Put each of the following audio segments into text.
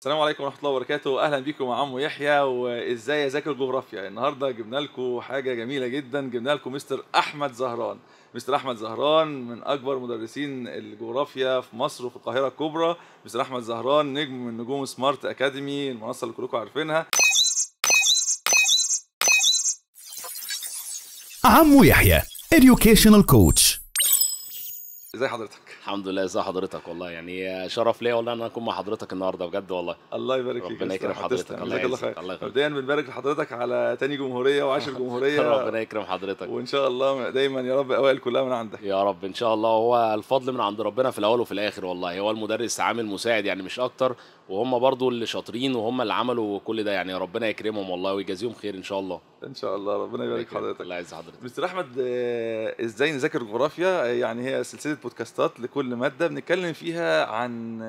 السلام عليكم ورحمة الله وبركاته، أهلا بيكم مع عمو يحيى وإزاي أذاكر جغرافيا. النهارده جبنا لكم حاجة جميلة جدا، جبنا لكم مستر أحمد زهران. مستر أحمد زهران من أكبر مدرسين الجغرافيا في مصر وفي القاهرة الكبرى. مستر أحمد زهران نجم من نجوم سمارت أكاديمي، المنصة اللي كلكم عارفينها. عمو يحيى Educational Coach. إزاي حضرتك؟ الحمد لله. ازي حضرتك؟ والله يعني شرف ليا والله ان انا اكون مع حضرتك النهارده بجد والله. الله يبارك فيك يا ربنا مستر يكرم أحمد، حضرتك. تسلم، الله جزاك الله يعزك. خير. الله يخليك. مبدئيا بنبارك لحضرتك على تاني جمهورية وعاشر جمهورية، ربنا يكرم حضرتك وإن شاء الله دايما يا رب أوائل كلها من عندك. يا رب ان شاء الله. هو الفضل من عند ربنا في الاول وفي الاخر والله. هو المدرس عامل مساعد يعني مش اكتر، وهم برضو اللي شاطرين وهم اللي عملوا كل ده. يعني ربنا يكرمهم والله ويجازيهم خير ان شاء الله. إن شاء الله ربنا يبارك حضرتك. الله يعز حضرتك. مستر احمد، ازاي نذاكر جغرافيا؟ يعني هي سلسله بودكاستات لكل ماده بنتكلم فيها عن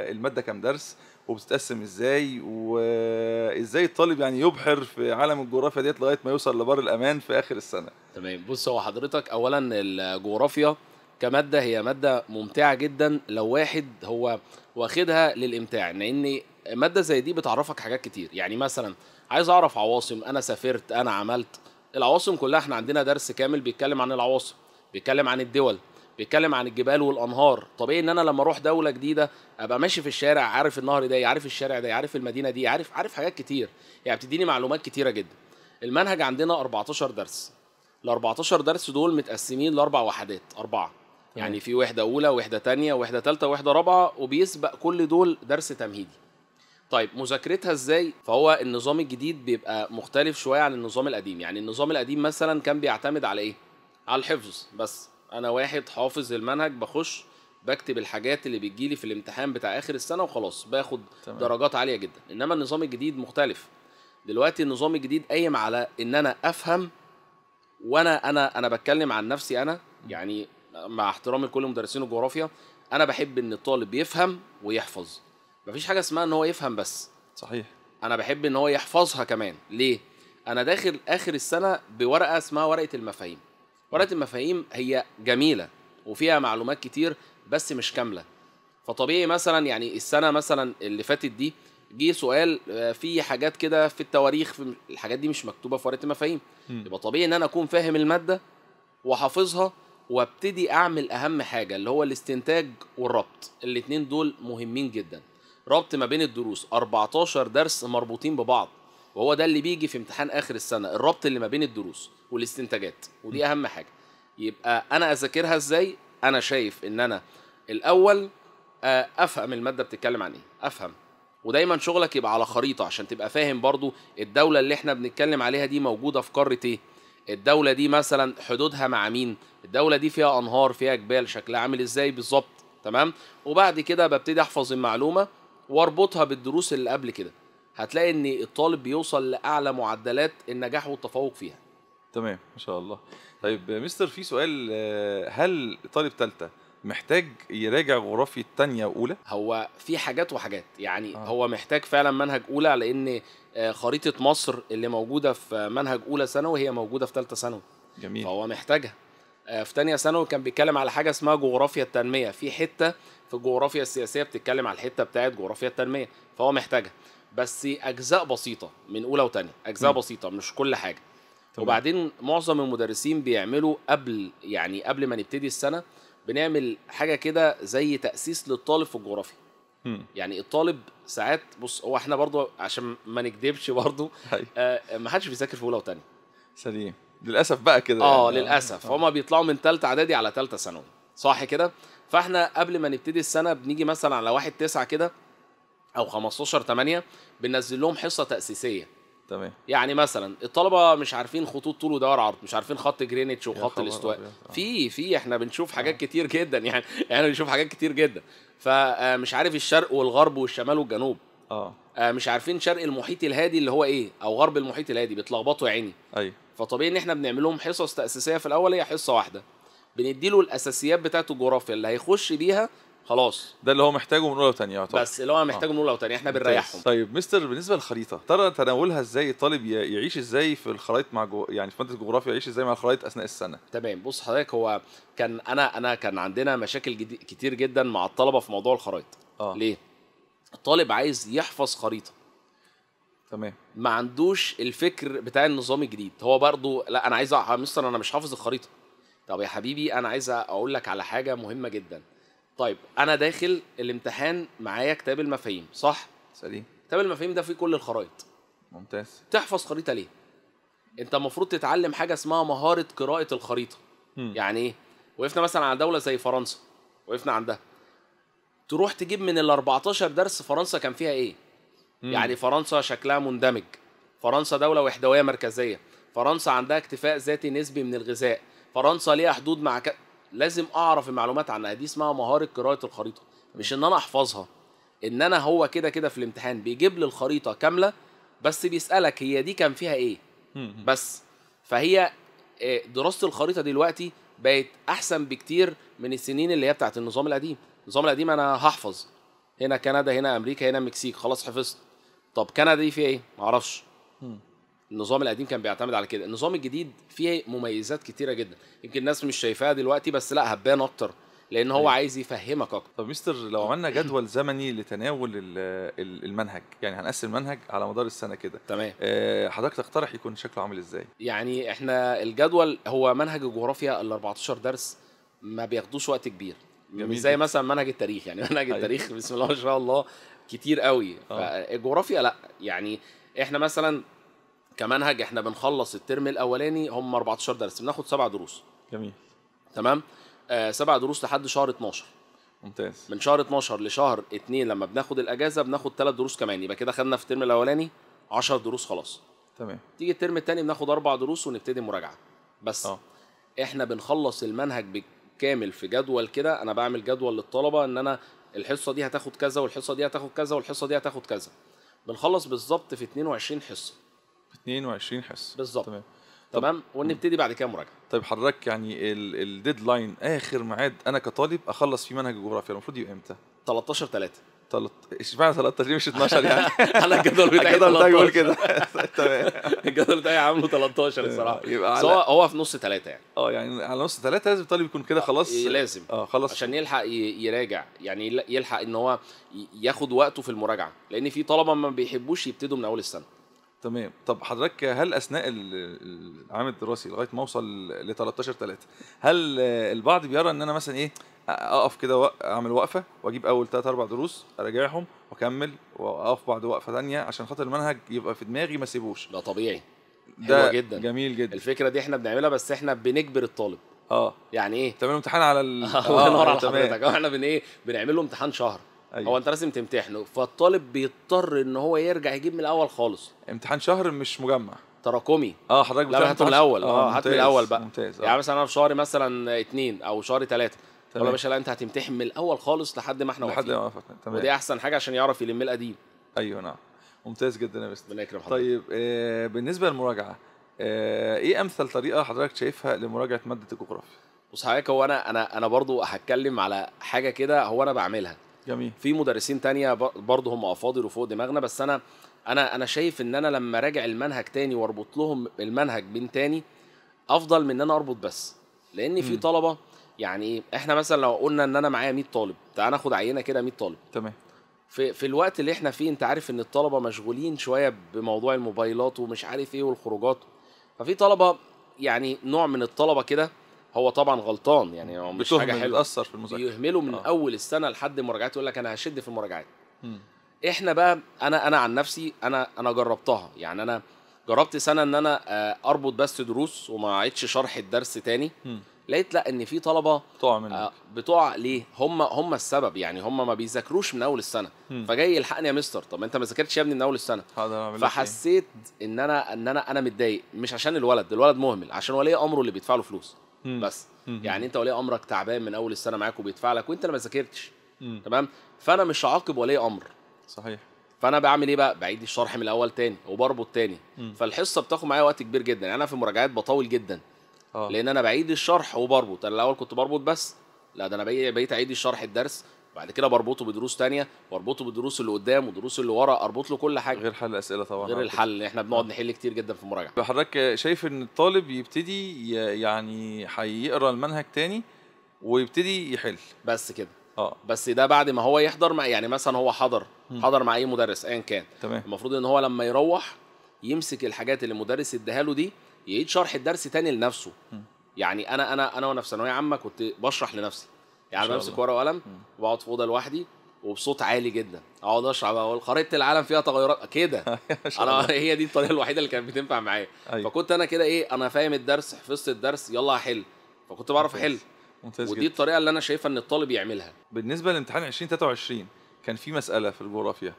الماده كام درس وبتتقسم ازاي، وازاي الطالب يعني يبحر في عالم الجغرافيا ديت لغايه ما يوصل لبر الامان في اخر السنه. تمام. بص، هو حضرتك اولا الجغرافيا كماده هي ماده ممتعه جدا لو واحد هو واخدها للامتاع، لان ماده زي دي بتعرفك حاجات كتير. يعني مثلا عايز اعرف عواصم، انا سافرت، انا عملت العواصم كلها. احنا عندنا درس كامل بيتكلم عن العواصم، بيتكلم عن الدول، بيتكلم عن الجبال والانهار. طبيعي ان انا لما اروح دوله جديده ابقى ماشي في الشارع عارف النهر ده، عارف الشارع ده، عارف المدينه دي، عارف حاجات كتير. يعني بتديني معلومات كتيره جدا. المنهج عندنا 14 درس. ال 14 درس دول متقسمين لاربع وحدات، اربعه. يعني في وحده اولى، وحده تانية، وحده تالتة، وحده رابعه، وبيسبق كل دول درس تمهيدي. طيب مذاكرتها ازاي؟ فهو النظام الجديد بيبقى مختلف شويه عن النظام القديم. يعني النظام القديم مثلا كان بيعتمد على ايه؟ على الحفظ بس. انا واحد حافظ المنهج، بخش بكتب الحاجات اللي بتجيلي في الامتحان بتاع اخر السنه وخلاص، باخد تمام. درجات عاليه جدا. انما النظام الجديد مختلف. دلوقتي النظام الجديد قايم على ان انا افهم. وانا بتكلم عن نفسي انا، يعني مع احترامي لكل مدرسين الجغرافيا، انا بحب ان الطالب يفهم ويحفظ. مفيش حاجه اسمها ان هو يفهم بس، صحيح. انا بحب ان هو يحفظها كمان. ليه؟ انا داخل اخر السنه بورقه اسمها ورقه المفاهيم. ورقه المفاهيم هي جميله وفيها معلومات كتير بس مش كامله. فطبيعي مثلا يعني السنه مثلا اللي فاتت دي جه سؤال في حاجات كده في التواريخ، في الحاجات دي مش مكتوبه في ورقه المفاهيم. يبقى طبيعي ان انا اكون فاهم الماده وحافظها، وابتدي اعمل اهم حاجه اللي هو الاستنتاج والربط. الاتنين دول مهمين جدا. ربط ما بين الدروس، 14 درس مربوطين ببعض، وهو ده اللي بيجي في امتحان اخر السنه، الربط اللي ما بين الدروس والاستنتاجات، ودي اهم حاجه. يبقى انا اذاكرها ازاي؟ انا شايف ان انا الاول افهم الماده بتتكلم عن ايه، افهم. ودايما شغلك يبقى على خريطه عشان تبقى فاهم برضو الدوله اللي احنا بنتكلم عليها دي موجوده في قاره ايه، الدوله دي مثلا حدودها مع مين، الدوله دي فيها انهار، فيها جبال، شكلها عامل ازاي بالظبط. تمام. وبعد كده ببتدي احفظ المعلومه واربطها بالدروس اللي قبل كده. هتلاقي ان الطالب بيوصل لاعلى معدلات النجاح والتفوق فيها. تمام ما شاء الله. طيب مستر، في سؤال، هل طالب ثالثه محتاج يراجع جغرافيا تانية واولى؟ هو في حاجات وحاجات. يعني اه. هو محتاج فعلا منهج اولى، لان خريطه مصر اللي موجوده في منهج اولى ثانوي هي موجوده في ثالثه ثانوي، جميل. فهو محتاجها. في تانية ثانوي كان بيتكلم على حاجه اسمها جغرافيا التنميه، في حته في الجغرافيا السياسيه بتتكلم على الحته بتاعه جغرافيا التنميه، فهو محتاجها. بس اجزاء بسيطه من اولى وثانيه، اجزاء بسيطه مش كل حاجه. تمام. وبعدين معظم المدرسين بيعملوا قبل ما نبتدي السنه بنعمل حاجه كده زي تاسيس للطالب في الجغرافيا. مم. يعني الطالب ساعات، بص هو احنا برضو عشان ما نكدبش برضو، هاي. ما حدش بيذاكر في اولى وثانيه. سليم للاسف بقى كده يعني. للاسف هما بيطلعوا من ثالثه اعدادي على ثالثه ثانوي، صح كده؟ فاحنا قبل ما نبتدي السنه بنيجي مثلا على 1/9 كده او 15/8 بننزل لهم حصه تاسيسيه. تمام. يعني مثلا الطلبه مش عارفين خطوط طول ودوائر عرض، مش عارفين خط جرينتش يا وخط خبر الاستواء. ابيض. في احنا بنشوف حاجات كتير جدا يعني. احنا بنشوف حاجات كتير جدا. فمش عارف الشرق والغرب والشمال والجنوب. اه. مش عارفين شرق المحيط الهادي اللي هو ايه، او غرب المحيط الهادي، بيتلخبطوا يا عيني. ايوه. فطبيعي ان احنا بنعمل لهم حصص تاسيسيه في الاول، هي حصه واحده بنديله الاساسيات بتاعه الجغرافيا اللي هيخش بيها خلاص. ده اللي هو محتاجه من اولى وثانيه يعتبر. بس اللي هو محتاجه من اولى وثانيه احنا ممتاز. بنريحهم. طيب مستر، بالنسبه للخريطه ترى تناولها ازاي الطالب يعيش ازاي في الخرائط مع يعني في ماده الجغرافيا يعيش ازاي مع الخرائط اثناء السنه؟ تمام. بص حضرتك، هو كان انا كان عندنا مشاكل كتير جدا مع الطلبه في موضوع الخرايط. اه. ليه؟ الطالب عايز يحفظ خريطه، تمام. ما عندوش الفكر بتاع النظام الجديد. هو برضو لا، انا عايز مستر انا مش حافظ الخريطه. طب يا حبيبي انا عايز اقول لك على حاجه مهمه جدا. طيب انا داخل الامتحان معايا كتاب المفاهيم، صح؟ سليم. كتاب المفاهيم ده فيه كل الخرائط. ممتاز. تحفظ خريطه ليه؟ انت المفروض تتعلم حاجه اسمها مهاره قراءه الخريطه. يعني ايه؟ وقفنا مثلا على دوله زي فرنسا، وقفنا عندها، تروح تجيب من ال 14 درس فرنسا كان فيها ايه. يعني فرنسا شكلها مندمج، فرنسا دوله وحدويه مركزيه، فرنسا عندها اكتفاء ذاتي نسبي من الغذاء، فرنسا ليها حدود مع لازم اعرف المعلومات عنها. دي اسمها مهاره قراءه الخريطه، مش ان انا احفظها. ان انا هو كده كده في الامتحان بيجيب لي الخريطه كامله، بس بيسالك هي دي كان فيها ايه. بس فهي دراسه الخريطه دلوقتي بقت احسن بكتير من السنين اللي هي بتاعت النظام القديم. النظام القديم انا هحفظ هنا كندا، هنا امريكا، هنا المكسيك، خلاص حفظت. طب كندا دي فيها ايه؟ معرفش. النظام القديم كان بيعتمد على كده. النظام الجديد فيه مميزات كتيره جدا، يمكن الناس مش شايفاها دلوقتي، بس لا هتبان اكتر، لان هو عايز يفهمك اكتر. طب مستر، لو عملنا جدول زمني لتناول المنهج، يعني هنقسم المنهج على مدار السنه كده، تمام. حضرتك تقترح يكون شكله عامل ازاي؟ يعني احنا الجدول هو منهج الجغرافيا ال 14 درس ما بياخدوش وقت كبير، مش زي مثلا منهج التاريخ. يعني منهج التاريخ بسم الله ما شاء الله كتير قوي. فالجغرافيا لا، يعني احنا مثلا كمنهج احنا بنخلص الترم الاولاني هم 14 درس، بناخد 7 دروس. جميل. تمام. 7 دروس لحد شهر 12. ممتاز. من شهر 12 لشهر 2 لما بناخد الاجازه بناخد 3 دروس كمان، يبقى كده خدنا في الترم الاولاني 10 دروس خلاص. تمام. تيجي الترم الثاني بناخد 4 دروس ونبتدي مراجعه بس. احنا بنخلص المنهج بالكامل في جدول كده. انا بعمل جدول للطلبه ان انا الحصه دي هتاخد كذا، والحصه دي هتاخد كذا، والحصه دي هتاخد كذا. بنخلص بالظبط في 22 حصه. 22 حصه بالظبط. تمام. تمام. ونبتدي بعد كده مراجعه. طيب حضرتك يعني الديدلاين، اخر ميعاد انا كطالب اخلص فيه منهج الجغرافيا المفروض يبقى امتى؟ 13/3. اشمعنى 13 ليه مش 12 يعني؟ انا الجدول بتاعي الجدول بتاعي بيقول كده. تمام. الجدول بتاعي عامله 13 الصراحه. يبقى بس هو في نص 3 يعني. يعني على نص 3 لازم الطالب يكون كده خلاص. لازم. خلاص عشان يلحق يراجع، يعني يلحق ان هو ياخد وقته في المراجعه، لان في طلبه ما بيحبوش يبتدوا من اول السنه. تمام. طب حضرتك هل اثناء العام الدراسي لغايه ما اوصل ل 13/3 هل البعض بيرى ان انا مثلا ايه، اقف كده اعمل وقفه واجيب اول 3 4 دروس اراجعهم واكمل واقف بعد وقفه ثانيه عشان خاطر المنهج يبقى في دماغي ما اسيبوش؟ ده طبيعي. ده حلوة جدا. جميل جدا. الفكره دي احنا بنعملها، بس احنا بنجبر الطالب. يعني ايه؟ تعملوا امتحان على الله ينور على حضرتك. احنا بنعمل له امتحان شهر. أيوة. هو انت لازم تمتحنه، فالطالب بيضطر ان هو يرجع يجيب من الاول خالص. امتحان شهر مش مجمع تراكمي. حضرتك لا هات من الاول. هات من الاول بقى. ممتاز. يعني مثلا انا في شهر مثلا 2 او شهر 3 طب يا باشا لا، انت هتمتحن من الاول خالص لحد ما احنا لحد ما وقفنا. تمام. ودي احسن حاجه عشان يعرف يلم القديم. ايوه نعم. ممتاز جدا يا مستر. ربنا يكرم حضرتك. طيب بالنسبه للمراجعه، ايه امثل طريقه حضرتك شايفها لمراجعه ماده الجغرافيا؟ بص حضرتك، هو انا برضو هتكلم على حاجه كده هو انا بعملها. جميل. في مدرسين تانية برضو هم افاضل وفوق دماغنا، بس انا شايف ان انا لما راجع المنهج تاني واربط لهم المنهج من تاني افضل من ان انا اربط بس. لان في طلبه، يعني احنا مثلا لو قلنا ان انا معايا 100 طالب، تعال ناخد عينه كده 100 طالب. تمام. في الوقت اللي احنا فيه انت عارف ان الطلبه مشغولين شويه بموضوع الموبايلات ومش عارف ايه والخروجات. ففي طلبه، يعني نوع من الطلبه كده هو طبعا غلطان، يعني هو مش حاجه حلوه، بتأثر في المذاكره، بيهملوا من اول السنه لحد المراجعات، يقول لك انا هشد في المراجعات. احنا بقى انا عن نفسي انا جربتها. يعني انا جربت سنه ان انا اربط بس دروس وما اعيدش شرح الدرس تاني. لقيت لا، ان في طلبه بتوع ليه هم السبب. يعني هم ما بيذاكروش من اول السنه. فجاي يلحقني يا مستر، طب انت ما ذاكرتش يا ابني من اول السنه. فحسيت ان انا متضايق، مش عشان الولد مهمل، عشان ولي امره اللي بيدفع له فلوس. بس يعني انت ولي امرك تعبان من اول السنه معاك وبيدفع لك، وانت اللي ما ذاكرتش. تمام. فانا مش هعاقب ولي امر. صحيح. فانا بعمل ايه بقى؟ بعيد الشرح من الاول تاني وبربط تاني. فالحصه بتاخد معايا وقت كبير جدا. يعني انا في المراجعات بطول جدا. لان انا بعيد الشرح وبربط. انا الاول كنت بربط بس، لا ده انا بقيت اعيد الشرح الدرس، بعد كده بربطه بدروس تانية، واربطه بالدروس اللي قدام والدروس اللي ورا، اربط له كل حاجه. غير حل الاسئله طبعا. غير الحل، احنا بنقعد نحل كتير جدا في المراجعه. حضرتك شايف ان الطالب يبتدي يعني هيقرا المنهج تاني ويبتدي يحل بس كده. بس ده بعد ما هو يحضر، يعني مثلا هو حضر حضر مع اي مدرس ايا كان. تمام. المفروض ان هو لما يروح يمسك الحاجات اللي المدرس اداها له دي، يعيد شرح الدرس تاني لنفسه. يعني انا وانا في ثانويه عامه كنت بشرح لنفسي، يعني بمسك ورقه وقلم وبقعد في اوضه لوحدي وبصوت عالي جدا اقعد اشرح بقى، اقول خريطه العالم فيها تغيرات كده. انا هي دي الطريقه الوحيده اللي كانت بتنفع معايا. أيوة. فكنت انا كده ايه، انا فاهم الدرس، حفظت الدرس، يلا هحل. فكنت بعرف احل. ممتاز ودي جدا. الطريقه اللي انا شايفها ان الطالب يعملها. بالنسبه لامتحان 2023 كان في مساله في الجغرافيا.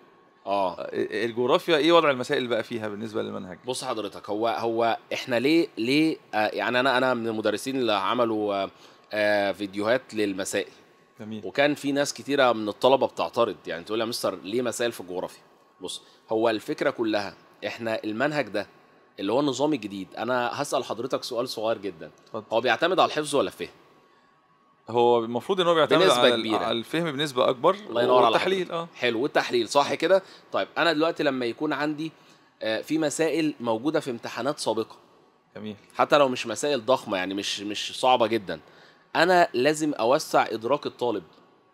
الجغرافيا ايه وضع المسائل بقى فيها بالنسبه للمنهج؟ بص حضرتك، هو احنا ليه يعني انا من المدرسين اللي عملوا فيديوهات للمسائل. جميل. وكان في ناس كتيره من الطلبه بتعترض، يعني تقول يا مستر ليه مسائل في الجغرافيا؟ بص، هو الفكره كلها احنا المنهج ده اللي هو النظام الجديد، انا هسال حضرتك سؤال صغير جدا. اتفضل. هو بيعتمد على الحفظ ولا الفهم؟ هو المفروض ان هو بيعتمد بنسبة كبيرة. على الفهم بنسبه اكبر. الله ينور على والتحليل. حلو، والتحليل صح كده. طيب انا دلوقتي لما يكون عندي في مسائل موجوده في امتحانات سابقه، جميل، حتى لو مش مسائل ضخمه، يعني مش صعبه جدا، انا لازم اوسع ادراك الطالب.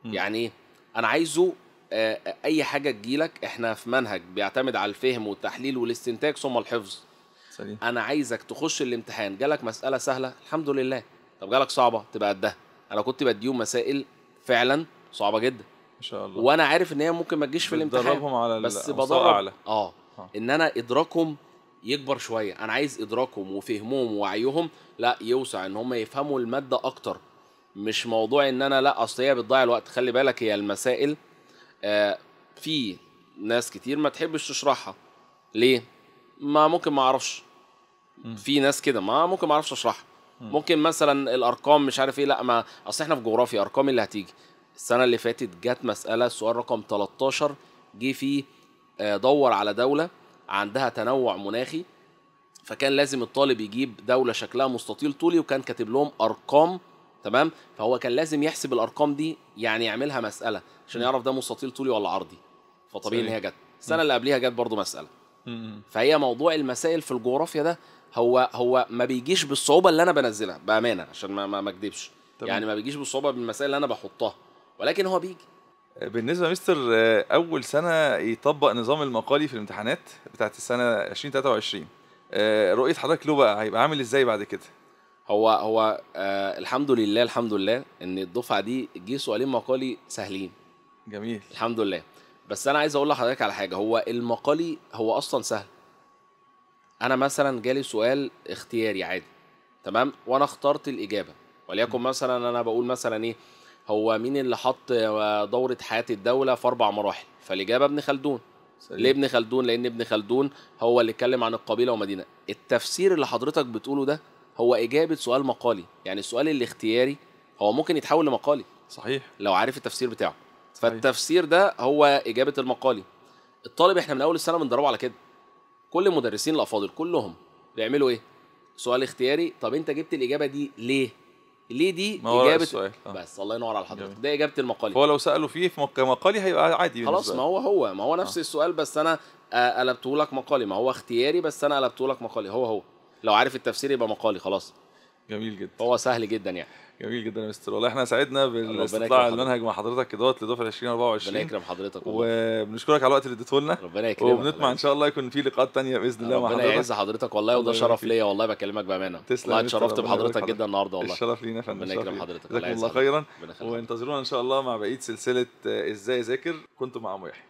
يعني ايه؟ انا عايزه اي حاجه تجيلك، احنا في منهج بيعتمد على الفهم والتحليل والاستنتاج ثم الحفظ. سليم. انا عايزك تخش الامتحان جالك مساله سهله الحمد لله، طب جالك صعبه تبقى قدها. انا كنت بديهم مسائل فعلا صعبه جدا ما شاء الله، وانا عارف ان هي ممكن ما تجيش في الامتحان، بدربهم على بس مستوى بدرب اعلى. ان انا ادراكهم يكبر شويه. انا عايز ادراكهم وفهمهم ووعيهم لا يوسع، ان هم يفهموا الماده اكتر. مش موضوع ان انا لا اصل هي بتضيع الوقت. خلي بالك هي المسائل في ناس كتير ما تحبش تشرحها. ليه؟ ما ممكن ما اعرفش. في ناس كده ما ممكن ما اعرفش اشرحها. ممكن مثلا الارقام مش عارف ايه، لا ما اصل احنا في جغرافيا ارقام اللي هتيجي. السنه اللي فاتت جت مساله سؤال رقم 13 جه فيه دور على دوله عندها تنوع مناخي، فكان لازم الطالب يجيب دوله شكلها مستطيل طولي وكان كاتب لهم ارقام. تمام، فهو كان لازم يحسب الارقام دي، يعني يعملها مساله عشان يعرف ده مستطيل طولي ولا عرضي. فطبيعي ان هي جت. السنه اللي قبليها جت برضو مساله. فهي موضوع المسائل في الجغرافيا ده هو ما بيجيش بالصعوبه اللي انا بنزلها بامانه، عشان ما اكدبش. يعني ما بيجيش بالصعوبه بالمسائل اللي انا بحطها، ولكن هو بيجي. بالنسبه لمستر اول سنه يطبق نظام المقالي في الامتحانات بتاعت السنه 2023، رؤيه حضرتك له بقى هيبقى عامل ازاي بعد كده؟ هو الحمد لله ان الدفعه دي جه سؤالين مقالي سهلين. جميل، الحمد لله. بس انا عايز اقول لحضرتك على حاجه، هو المقالي هو اصلا سهل. انا مثلا جالي سؤال اختياري عادي، تمام، وانا اخترت الاجابه، وليكن مثلا انا بقول مثلا ايه، هو مين اللي حط دوره حياه الدوله في 4 مراحل؟ فالاجابه ابن خلدون. سليم. ليه ابن خلدون؟ لان ابن خلدون هو اللي اتكلم عن القبيله ومدينه. التفسير اللي حضرتك بتقوله ده هو اجابه سؤال مقالي. يعني السؤال الاختياري هو ممكن يتحول لمقالي، صحيح، لو عارف التفسير بتاعه. صحيح. فالتفسير ده هو اجابه المقالي. الطالب احنا من اول السنه بندربه على كده. كل المدرسين الافاضل كلهم بيعملوا ايه؟ سؤال اختياري، طب انت جبت الاجابه دي ليه؟ ليه دي اجابه السؤال. بس الله ينور على حضرتك، ده اجابه المقالي. هو لو سالوا فيه في مقالي هيبقى عادي خلاص، ما هو نفس السؤال، بس انا قلبته لك مقالي. ما هو اختياري بس انا قلبته لك مقالي. هو لو عارف التفسير يبقى مقالي خلاص. جميل جدا، هو سهل جدا يعني. جميل جدا يا مستر، والله احنا سعدنا بالاستطلاع المنهج مع حضرتك كده لدفعه 2024. ربنا يكرم حضرتك وبنشكرك على الوقت اللي اديته لنا. ربنا يكرمك، وبنطمع ان شاء الله يكون في لقاءات تانية باذن الله مع حضرتك. ربنا يعز حضرتك والله، وده شرف ليا والله، بكلمك بامانه. والله اتشرفت بحضرتك جدا النهارده والله. الشرف لينا يا فندم. ربنا يكرم حضرتك، جزاكم الله خيرا، وانتظرونا ان شاء الله مع بقيه سلسله ازاي اذاكر. كنت مع عمو يحيى.